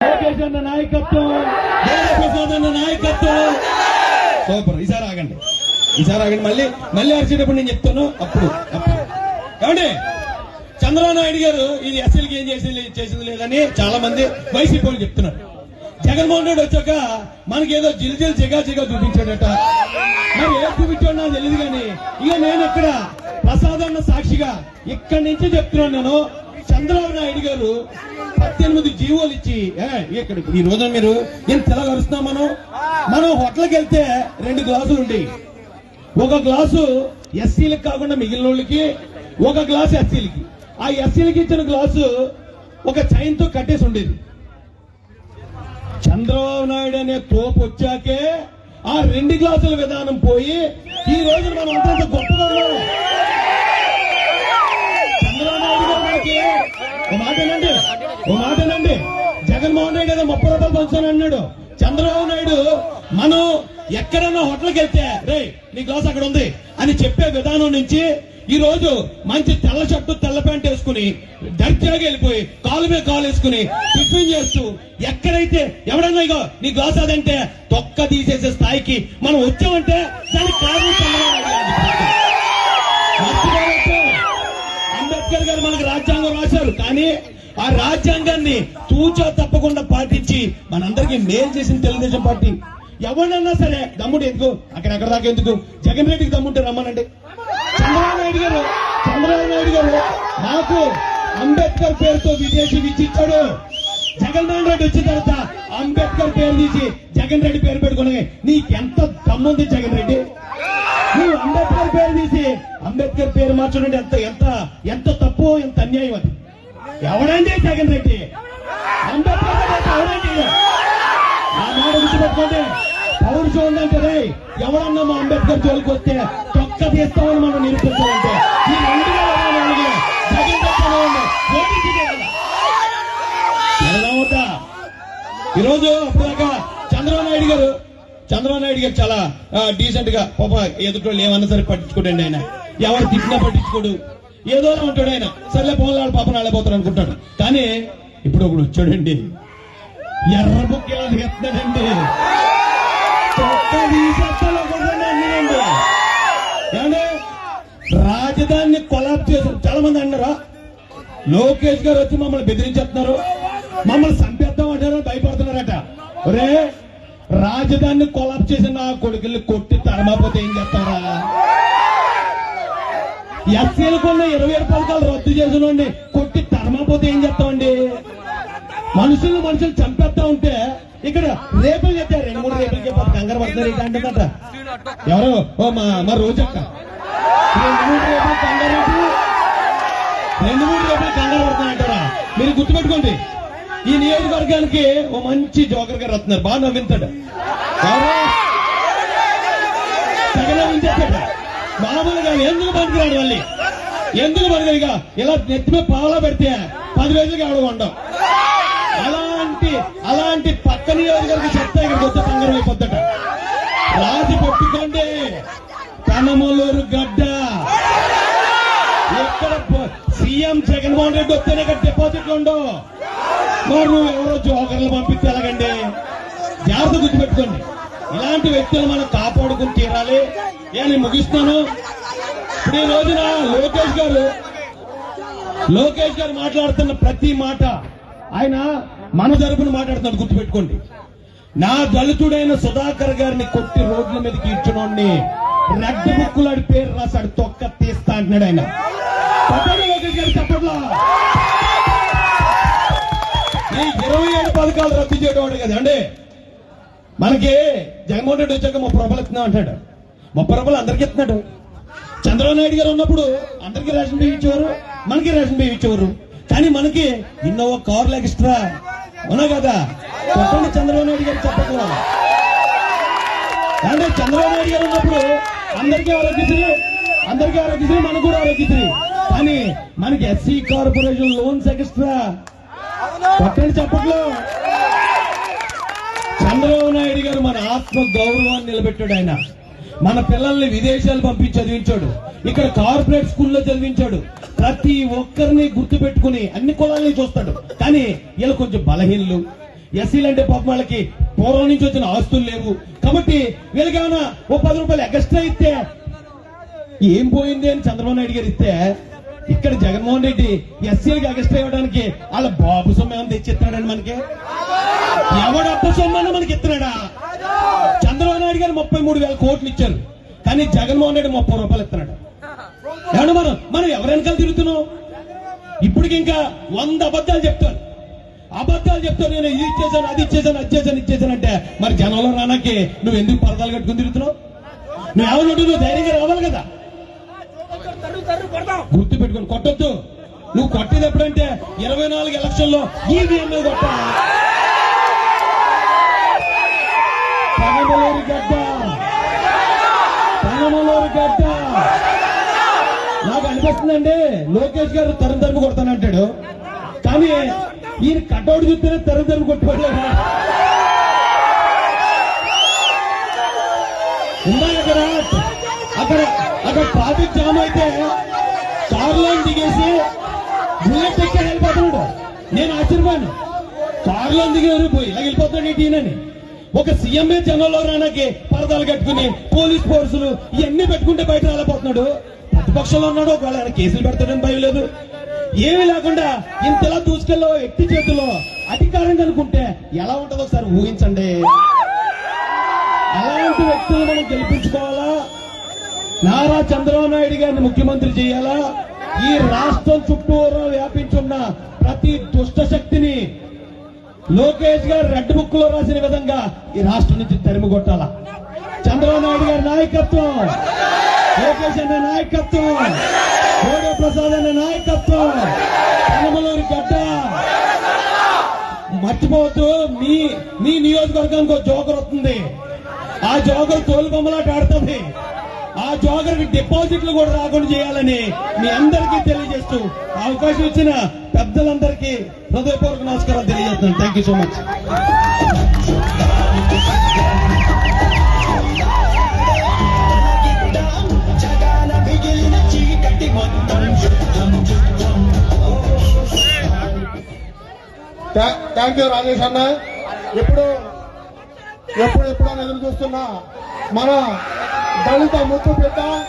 నాయకత్వం నాయకత్వం సూపర్. ఈసారి ఆగండి, మళ్ళీ అరిచేటప్పుడు నేను చెప్తాను. అప్పుడు ఏమండి, చంద్రబాబు నాయుడు గారు ఇది ఎస్ఎల్కి ఏం చేసింది లేదని చాలా మంది వైసీపీ వాళ్ళు చెప్తున్నారు. జగన్మోహన్ రెడ్డి వచ్చాక మనకేదో జిల్జిల్ చిగా చూపించాడట. మరి ఏం చూపించాడు నాకు తెలియదు కానీ ఇక నేను ఇక్కడ ప్రసాదన్న సాక్షిగా ఇక్కడి నుంచి చెప్తున్నాను. నేను చంద్రబాబు నాయుడు గారు 18 జీవోలు ఇచ్చి ఇక్కడ ఈ రోజున మీరు ఏం తెలగరుస్తున్నాం. మనం హోటల్కి వెళ్తే 2 గ్లాసులు ఉండేవి. ఒక గ్లాసు ఎస్సీలకు కాకుండా మిగిలిన వాళ్ళకి, ఒక గ్లాసు ఎస్సీలకి. ఆ ఎస్సీలకి ఇచ్చిన గ్లాసు ఒక చైన్ తో కట్టేసి ఉండేది. చంద్రబాబు నాయుడు అనే తోపు వచ్చాకే ఆ 2 గ్లాసుల విధానం పోయి ఈ రోజు మనం అంత గొప్పగా చంద్రబాబు నాయుడు గారు మనకి ఓ మాట ఏనండి, జగన్మోహన్ రెడ్డి ఏదో 30 రూపాయలు పంచుతాను అన్నాడు. చంద్రబాబు నాయుడు మనం ఎక్కడైనా హోటల్కి వెళ్తే రే నీ గ్లాస్ అక్కడ ఉంది అని చెప్పే విధానం నుంచి ఈ రోజు మంచి తెల్ల షర్టు తెల్ల ప్యాంట్ వేసుకుని దర్జాగా వెళ్ళిపోయి కాలు మీద కాలు వేసుకుని టిఫిన్ చేస్తూ ఎక్కడైతే ఎవడన్నా ఇగో నీ గ్లాస్ అదంటే తొక్క తీసేసే స్థాయికి మనం వచ్చామంటే దానికి కారణం అంబేద్కర్ గారు మనకు రాజ్యాంగం రాశారు. కానీ ఆ రాజ్యాంగాన్ని తూచా తప్పకుండా పాటించి మనందరికీ మేలు చేసిన తెలుగుదేశం పార్టీ. ఎవరినన్నా సరే దమ్ముడు ఎందుకు అక్కడెక్కడ దాకా ఎందుకు జగన్ రెడ్డికి దమ్ముంటే రమ్మనండి. చంద్రబాబు నాయుడు గారు నాకు అంబేద్కర్ పేరుతో విదేశీ విచ్చిచ్చాడు. జగన్మోహన్ రెడ్డి వచ్చిన తర్వాత అంబేద్కర్ పేరు తీసి జగన్ రెడ్డి పేరు పెట్టుకుని నీకెంత దమ్ముంది జగన్ రెడ్డి? నువ్వు అంబేద్కర్ పేరు తీసి అంబేద్కర్ పేరు మార్చడం ఎంత తప్పు, ఎంత అన్యాయం అది. ఎవడండి జగన్ రెడ్డి? అంబేద్కర్ ఎవడండి? ఆ మాట గుర్తుపెట్టుకోండి. పౌరుషం ఉందంటే ఎవడన్నా మా అంబేద్కర్ జోలికి వస్తే చొక్క తీస్తామని మనం నిరూపించాలంటే ఈ 2024 ఈరోజు అప్పటిదాకా చంద్రబాబు నాయుడు గారు చాలా డీసెంట్ గా పాప ఎదుటోళ్ళు ఏమన్నా సరే పట్టించుకోడండి. ఆయన ఎవరు తిట్టినా పట్టించుకోడు, ఏదో ఉంటాడు ఆయన. సర్లే పోలాడు పాప నాళ్ళపోతాడు అనుకుంటాడు. కానీ ఇప్పుడు ఒకడు వచ్చాడండి, ఎర్ర బుక్ ఎలా ఎత్తాడండి, రాజధానిని కొలాబ్ చేశారు. చాలా మంది అన్నారా లోకేష్ గారు వచ్చి మమ్మల్ని బెదిరించేస్తున్నారు, మమ్మల్ని చంపేద్దాం అంటారు, భయపడుతున్నారట. ఒరే రాజధానిని కొలాబ్ చేసిన నా కొడుకుల్ని కొట్టి తరమాపోతే ఏం చేస్తారా? ఎస్సీలకున్న 27 పథకాలు రద్దు చేసిన కొట్టి తరమాపోతే ఏం చేస్తామండి? మనుషులు చంపేస్తా ఉంటే ఇక్కడ రేపులు చెప్పారు. 2-3 రేపులకి కంగారు పడుతున్నారు. ఇక అంటే ఎవరు మా రోజక్క 2-3 రేపులు కంగారు పడుతున్నాయంటారా? మీరు గుర్తుపెట్టుకోండి, ఈ నియోజకవర్గానికి ఓ మంచి జోకర్ గారు వస్తున్నారు, బాగా నవ్వింతాడు. చెప్పాడు మామూలుగా ఎందుకు పనికిరాడు మళ్ళీ, ఎందుకు పనికిరిగా ఇలా నెత్తిమే పావలా పెడితే 10 వేలకి ఎవడు ఉండవు. అలాంటి పక్క నియోజకవర్గ చెప్తే ఇక్కడికి వస్తే కంగారు అయిపోద్దట. రాసి పెట్టుకోండి, కనమలూరు గడ్డ. ఎక్కడ సీఎం జగన్మోహన్ రెడ్డి వస్తేనే ఇక్కడ డిపాజిట్లు ఉండవు. మరి నువ్వు ఎవరో జోకర్లు పంపిస్తే ఎలాగండి? జాగ్రత్త గుర్తుపెట్టుకోండి. ఇలాంటి వ్యక్తులు మనం కాపాడుకుని తీరాలి. నేను ముగిస్తున్నాను. ఇప్పుడు ఈ రోజున లోకేష్ గారు మాట్లాడుతున్న ప్రతి మాట ఆయన మన తరపున మాట్లాడుతున్నాడు. గుర్తుపెట్టుకోండి, నా దళితుడైన సుధాకర్ గారిని కొట్టి రోడ్ల మీదకి ఇచ్చినోడిని రెడ్ బుక్కులాడి పేరు రాశాడు, తొక్క తీస్తా అంటున్నాడు ఆయన. లోకేష్ గారు చెప్పట్లా ఈ 27 పథకాలు రద్దు చేయడం కదా అండి. మనకి జగన్మోహన్ రెడ్డి వచ్చాక 30 రూపాయలు ఇస్తున్నాం అంటాడు. 30 రూపాయలు అందరికి ఇస్తున్నాడు. చంద్రబాబు నాయుడు గారు ఉన్నప్పుడు అందరికీ రేషన్ బియ్యం ఇచ్చేవారు, మనకి రేషన్ బియ్యం ఇచ్చేవారు. కానీ మనకి ఇన్నోవా కార్లు ఎక్స్ట్రా ఉన్నా కదా. చెప్పండి చంద్రబాబు నాయుడు గారు చెప్పట్లా అంటే చంద్రబాబు నాయుడు గారు ఉన్నప్పుడు అందరికీ ఆరోగ్యశ్రీ మనకు కూడా ఆరోగ్యశ్రీ. కానీ మనకి ఎస్సీ కార్పొరేషన్ లోన్స్ ఎక్స్ట్రా. కొట్టండి చెప్పట్లో. చంద్రబాబు నాయుడు గారు మన ఆత్మ గౌరవాన్ని నిలబెట్టాడు. ఆయన మన పిల్లల్ని విదేశాలు పంపించి చదివించాడు, ఇక్కడ కార్పొరేట్ స్కూల్లో చదివించాడు. ప్రతి ఒక్కరిని గుర్తు పెట్టుకుని అన్ని కులాలని చూస్తాడు. కానీ వీళ్ళు కొంచెం బలహీనలు, ఎస్సీలు అంటే పాపం వాళ్ళకి పూర్వం నుంచి వచ్చిన ఆస్తులు లేవు కాబట్టి వీళ్ళకి ఏమైనా ఓ 10 రూపాయలు ఎక్స్ట్రా ఇస్తే ఏం పోయింది అని చంద్రబాబు నాయుడు గారు ఇస్తే ఇక్కడ జగన్మోహన్ రెడ్డి ఎస్సీలకు ఎక్స్ట్రా ఇవ్వడానికి వాళ్ళ బాబు సొమ్ము ఏమైనా తెచ్చిస్తున్నాడని మనకి ఎవడప్ప సొమ్మన్నా మనకి ఇస్తున్నాడా? చంద్రబాబు నాయుడు గారు 33,000 కోట్లు ఇచ్చారు కానీ జగన్మోహన్ రెడ్డి 30 రూపాయలు ఇస్తున్నాడు. ఏమన్నా మనం ఎవరి వెనకాల తిరుగుతున్నాం? ఇప్పటికి ఇంకా 100 అబద్ధాలు చెప్తారు. నేను ఇది ఇచ్చేసాను, అది ఇచ్చేసాను, అది చేశాను, ఇచ్చేసాను అంటే మరి జనంలో రానాకి నువ్వు ఎందుకు పరదాలు కట్టుకుని తిరుగుతున్నావు? నువ్వు నువ్వు ధైర్యంగా రావాలి కదా. గుర్తు పెట్టుకుని కొట్టొద్దు. నువ్వు కొట్టేది ఎప్పుడంటే 24 ఎలక్షన్ లో ఈవీఎం మీద కొట్టాలి. పనమలూరు గడ్డ నాకు అనిపిస్తుందండి, లోకేష్ గారు తరుము కొడతానంటాడు కానీ ఈయన కట్అవుట్ చూస్తేనే తరుము కొట్టుకోలేదు. ఇందాక అక్కడ ట్రాఫిక్ జామ్ అయితే కారులో దిగేసి బుల్లెట్ ఎక్కి వెళ్ళిపోతున్నాడు. నేను ఆశ్చర్యపోయాను, కారులో దిగేవారు పోయి ఇలా వెళ్ళిపోతున్నాడు ఈయనని. ఒక సీఎంఏ జనంలో రానాకి పరదాలు కట్టుకుని పోలీస్ ఫోర్సులు ఇవన్నీ పెట్టుకుంటే బయట రాలేకపోతున్నాడు. ప్రతిపక్షంలో ఉన్నాడు, ఒకవేళ ఆయన కేసులు పెడతాడని భయం లేదు. ఏమీ లేకుండా ఇంతలా దూసుకెళ్ళో ఎట్టి చేతుల్లో అధికారం కనుకుంటే ఎలా ఉంటుందో ఒకసారి ఊహించండి. అలాంటి వ్యక్తులు మనం గెలిపించుకోవాలా? నారా చంద్రబాబు నాయుడు గారిని ముఖ్యమంత్రి చేయాలా? ఈ రాష్ట్రం చుట్టూరా వ్యాపించున్న ప్రతి దుష్ట శక్తిని లోకేష్ గారు రెడ్ బుక్ లో రాసిన విధంగా ఈ రాష్ట్రం నుంచి తరిమి కొట్టాలా? చంద్రబాబు నాయుడు గారి నాయకత్వం, లోకేష్ అనే నాయకత్వం, గోడే ప్రసాద్ అనే నాయకత్వం, పనమలూరు గడ్డ మర్చిపోవద్దు. మీ నియోజకవర్గానికి ఒక జోకర్ వస్తుంది, ఆ జోకర్ తోలు బొమ్మలాట ఆడుతుంది. ఆ జోకర్కి డిపాజిట్లు కూడా రాకుండా చేయాలని మీ అందరికీ తెలియజేస్తూ అవకాశం ఇచ్చిన పెద్దలందరికీ హృదయపూర్వక నమస్కారం తెలియజేస్తున్నాను. Thank you so much. Thank you Rajesh అన్న. ఎప్పుడు ఎదురు చూస్తున్నా మన దళిత ముత్తు బిడ్డ